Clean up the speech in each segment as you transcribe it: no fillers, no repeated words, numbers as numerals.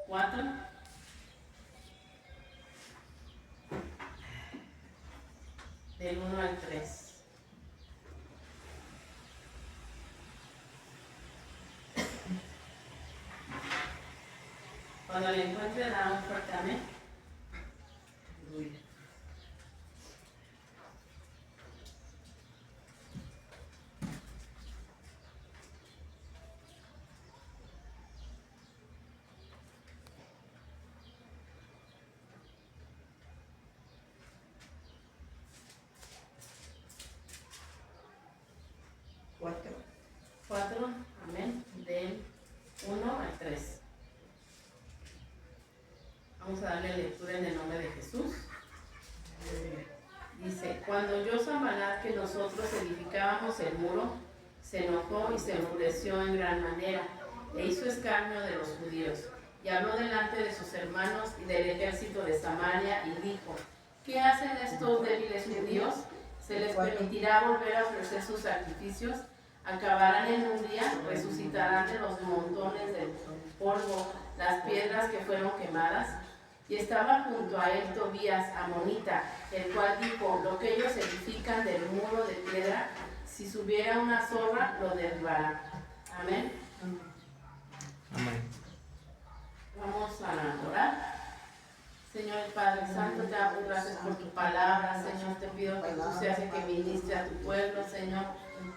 4. Del 1 al 3. Cuando le encuentre, da un fuerte amén. Cuatro, amén, del 1 al 3. Vamos a darle lectura en el nombre de Jesús. Dice: cuando oyó Sanbalat que nosotros edificábamos el muro, se enojó y se enfureció en gran manera, e hizo escarnio de los judíos, y habló delante de sus hermanos y del ejército de Samaria, y dijo: ¿qué hacen estos débiles judíos? ¿Se les permitirá volver a ofrecer sus sacrificios? Acabarán en un día, resucitarán de los montones de polvo las piedras que fueron quemadas. Y estaba junto a él Tobías, amonita, el cual dijo: lo que ellos edifican del muro de piedra, si subiera una zorra, lo derribará. Amén. Amén. Vamos a orar. Señor Padre Santo, te damos gracias por tu palabra. Señor, te pido que tú seas el que ministre a tu pueblo, Señor.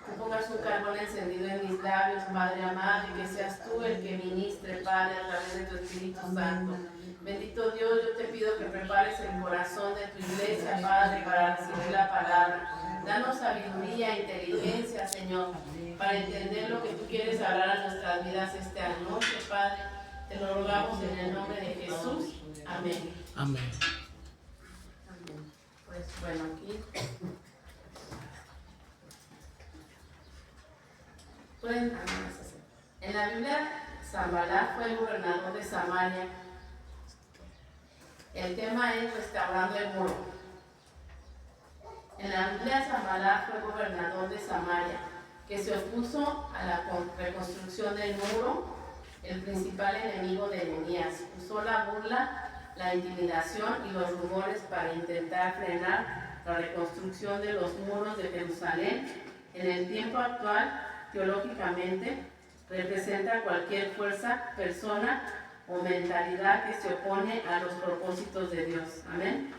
Que pongas un carbón encendido en mis labios, Padre amado, y que seas tú el que ministre, Padre, a través de tu Espíritu Santo. Bendito Dios, yo te pido que prepares el corazón de tu iglesia, Padre, para recibir la palabra. Danos sabiduría e inteligencia, Señor, para entender lo que tú quieres hablar a nuestras vidas esta noche, Padre. Te lo rogamos en el nombre de Jesús. Amén. Amén. Amén. Pues bueno, aquí pueden hacer. En la Biblia, Sanbalat fue el gobernador de Samaria. El tema es restaurando el muro. En la Biblia, Sanbalat fue gobernador de Samaria, que se opuso a la reconstrucción del muro. El principal enemigo de Nehemías usó la burla, la intimidación y los rumores para intentar frenar la reconstrucción de los muros de Jerusalén. En el tiempo actual, teológicamente, representa cualquier fuerza, persona o mentalidad que se opone a los propósitos de Dios. Amén.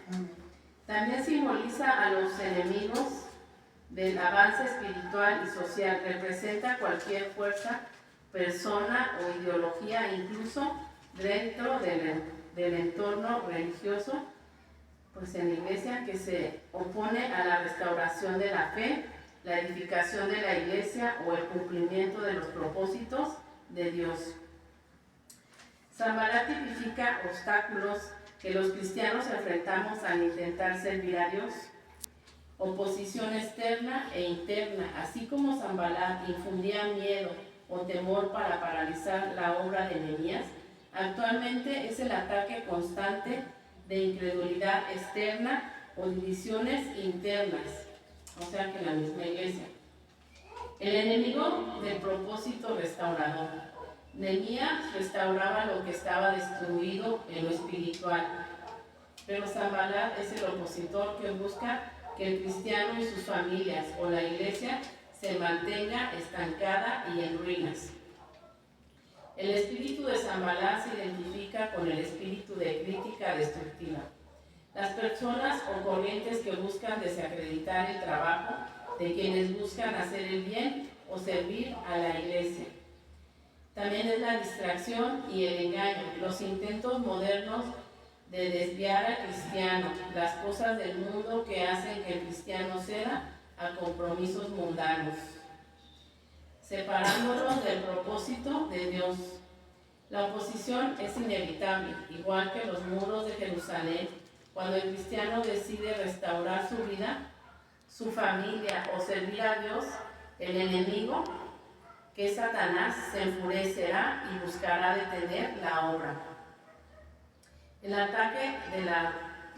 También simboliza a los enemigos del avance espiritual y social. Representa cualquier fuerza, persona o ideología, incluso dentro del entorno religioso, pues en la iglesia, que se opone a la restauración de la fe, la edificación de la iglesia o el cumplimiento de los propósitos de Dios. Sanbalat tipifica obstáculos que los cristianos enfrentamos al intentar servir a Dios, oposición externa e interna, así como Sanbalat infundía miedo o temor para paralizar la obra de Nehemías. Actualmente es el ataque constante de incredulidad externa o divisiones internas, o sea que en la misma iglesia. El enemigo del propósito restaurador. Nehemías restauraba lo que estaba destruido en lo espiritual, pero Sanbalat es el opositor que busca que el cristiano y sus familias o la iglesia se mantenga estancada y en ruinas. El espíritu de Sanbalat se identifica con el espíritu de crítica destructiva. Las personas o corrientes que buscan desacreditar el trabajo de quienes buscan hacer el bien o servir a la iglesia. También es la distracción y el engaño, los intentos modernos de desviar al cristiano, las cosas del mundo que hacen que el cristiano ceda a compromisos mundanos, separándolos del propósito de Dios. La oposición es inevitable, igual que los muros de Jerusalén. Cuando el cristiano decide restaurar su vida, su familia o servir a Dios, el enemigo, que es Satanás, se enfurecerá y buscará detener la obra. El ataque de la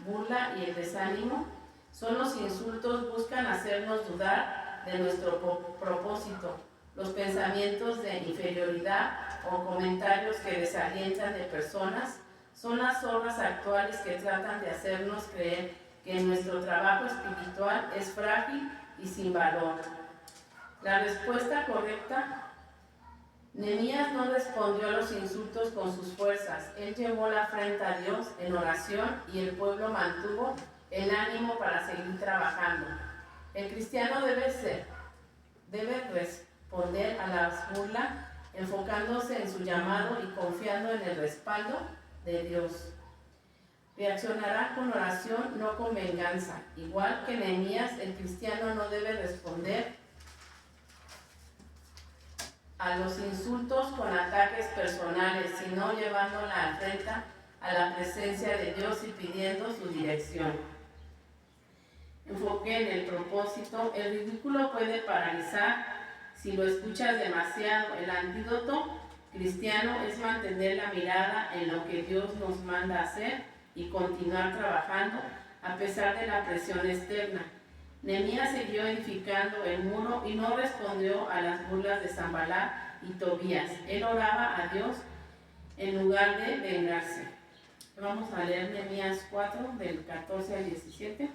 burla y el desánimo son los insultos, buscan hacernos dudar de nuestro propósito. Los pensamientos de inferioridad o comentarios que desalientan de personas son las obras actuales que tratan de hacernos creer que nuestro trabajo espiritual es frágil y sin valor. La respuesta correcta: Nehemías no respondió a los insultos con sus fuerzas. Él llevó la afrenta a Dios en oración y el pueblo mantuvo el ánimo para seguir trabajando. El cristiano debe responder a la burla enfocándose en su llamado y confiando en el respaldo de Dios. Reaccionará con oración, no con venganza. Igual que Nehemías, el cristiano no debe responder a los insultos con ataques personales, sino llevando la afrenta a la presencia de Dios y pidiendo su dirección. Enfoque en el propósito. El ridículo puede paralizar si lo escuchas demasiado. El antídoto cristiano es mantener la mirada en lo que Dios nos manda hacer y continuar trabajando a pesar de la presión externa. Nehemías siguió edificando el muro y no respondió a las burlas de Sanbalat y Tobías. Él oraba a Dios en lugar de vengarse. Vamos a leer Nehemías 4, del 14 al 17.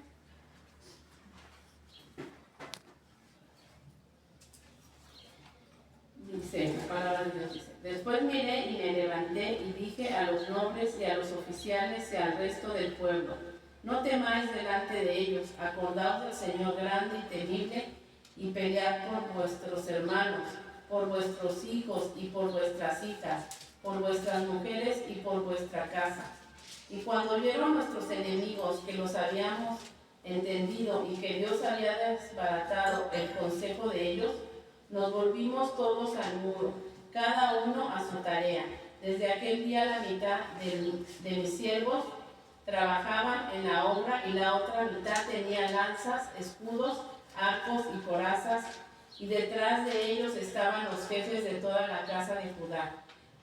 Dice, la palabra de Dios dice: Después miré y me levanté y dije a los nobles y a los oficiales y al resto del pueblo: No temáis delante de ellos, acordaos del Señor grande y temible, y pelead por vuestros hermanos, por vuestros hijos y por vuestras hijas, por vuestras mujeres y por vuestra casa. Y cuando vieron nuestros enemigos que los habíamos entendido y que Dios había desbaratado el consejo de ellos, nos volvimos todos al muro, cada uno a su tarea. Desde aquel día la mitad de mis siervos trabajaban en la obra y la otra mitad tenía lanzas, escudos, arcos y corazas, y detrás de ellos estaban los jefes de toda la casa de Judá,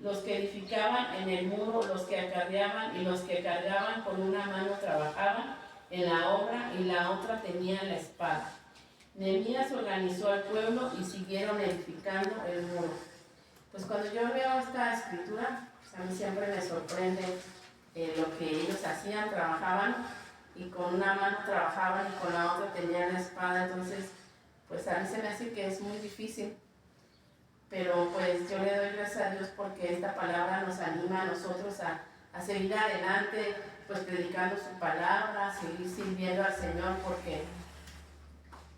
los que edificaban en el muro, los que acarreaban y los que cargaban con una mano trabajaban en la obra y la otra tenían la espada. Nehemías organizó al pueblo y siguieron edificando el muro. Pues cuando yo veo esta escritura, pues a mí siempre me sorprende lo que ellos hacían, trabajaban y con una mano trabajaban y con la otra tenían la espada. Entonces, pues a mí se me hace que es muy difícil, pero pues yo le doy gracias a Dios porque esta palabra nos anima a nosotros a seguir adelante, pues predicando su palabra, seguir sirviendo al Señor, porque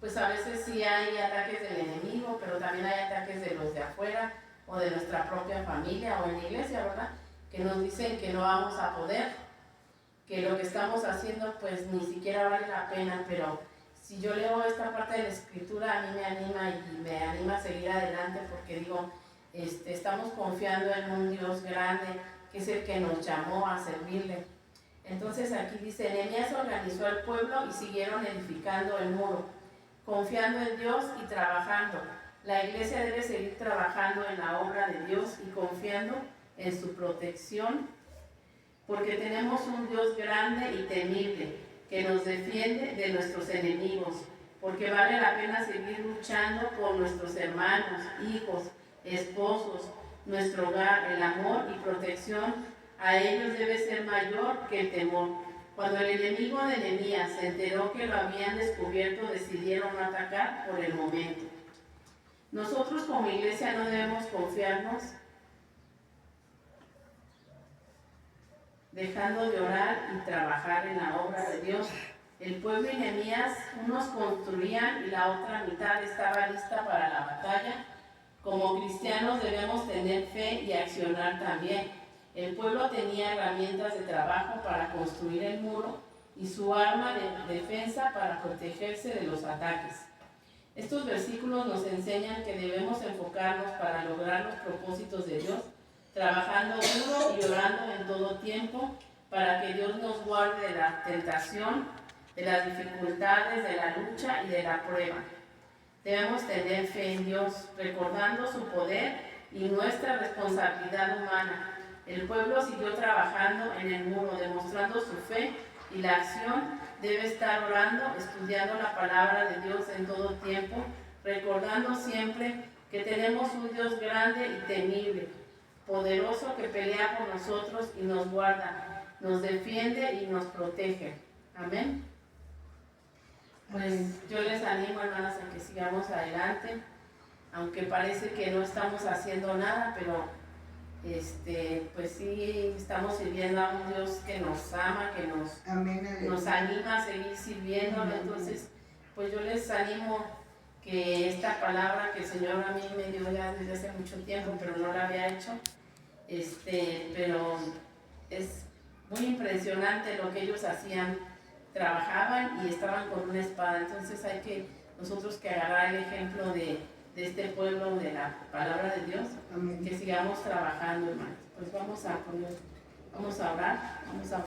pues a veces sí hay ataques del enemigo, pero también hay ataques de los de afuera o de nuestra propia familia o en la iglesia, ¿verdad? Que nos dicen que no vamos a poder, que lo que estamos haciendo pues ni siquiera vale la pena, pero si yo leo esta parte de la escritura a mí me anima y me anima a seguir adelante porque digo, estamos confiando en un Dios grande que es el que nos llamó a servirle. Entonces aquí dice, Nehemías organizó al pueblo y siguieron edificando el muro, confiando en Dios y trabajando. La iglesia debe seguir trabajando en la obra de Dios y confiando en su protección, porque tenemos un Dios grande y temible que nos defiende de nuestros enemigos, porque vale la pena seguir luchando por nuestros hermanos, hijos, esposos, nuestro hogar. El amor y protección a ellos debe ser mayor que el temor. Cuando el enemigo de Nehemías se enteró que lo habían descubierto, decidieron no atacar por el momento. Nosotros como iglesia no debemos confiarnos, dejando de orar y trabajar en la obra de Dios. El pueblo y Nehemías, unos construían y la otra mitad estaba lista para la batalla. Como cristianos debemos tener fe y accionar también. El pueblo tenía herramientas de trabajo para construir el muro y su arma de defensa para protegerse de los ataques. Estos versículos nos enseñan que debemos enfocarnos para lograr los propósitos de Dios, trabajando duro y orando en todo tiempo para que Dios nos guarde de la tentación, de las dificultades, de la lucha y de la prueba. Debemos tener fe en Dios, recordando su poder y nuestra responsabilidad humana. El pueblo siguió trabajando en el muro, demostrando su fe, y la acción debe estar orando, estudiando la palabra de Dios en todo tiempo, recordando siempre que tenemos un Dios grande y temible, poderoso que pelea por nosotros y nos guarda, nos defiende y nos protege. Amén. Pues yo les animo, hermanas, a que sigamos adelante, aunque parece que no estamos haciendo nada, pero pues sí estamos sirviendo a un Dios que nos ama, que nos anima a seguir sirviéndolo. Entonces, pues yo les animo que esta palabra que el Señor a mí me dio ya desde hace mucho tiempo, pero no la había hecho, pero es muy impresionante lo que ellos hacían, trabajaban y estaban con una espada. Entonces hay que nosotros que agarrar el ejemplo de este pueblo, de la palabra de Dios. Amén. Que sigamos trabajando, hermanos. Pues vamos a orar, vamos a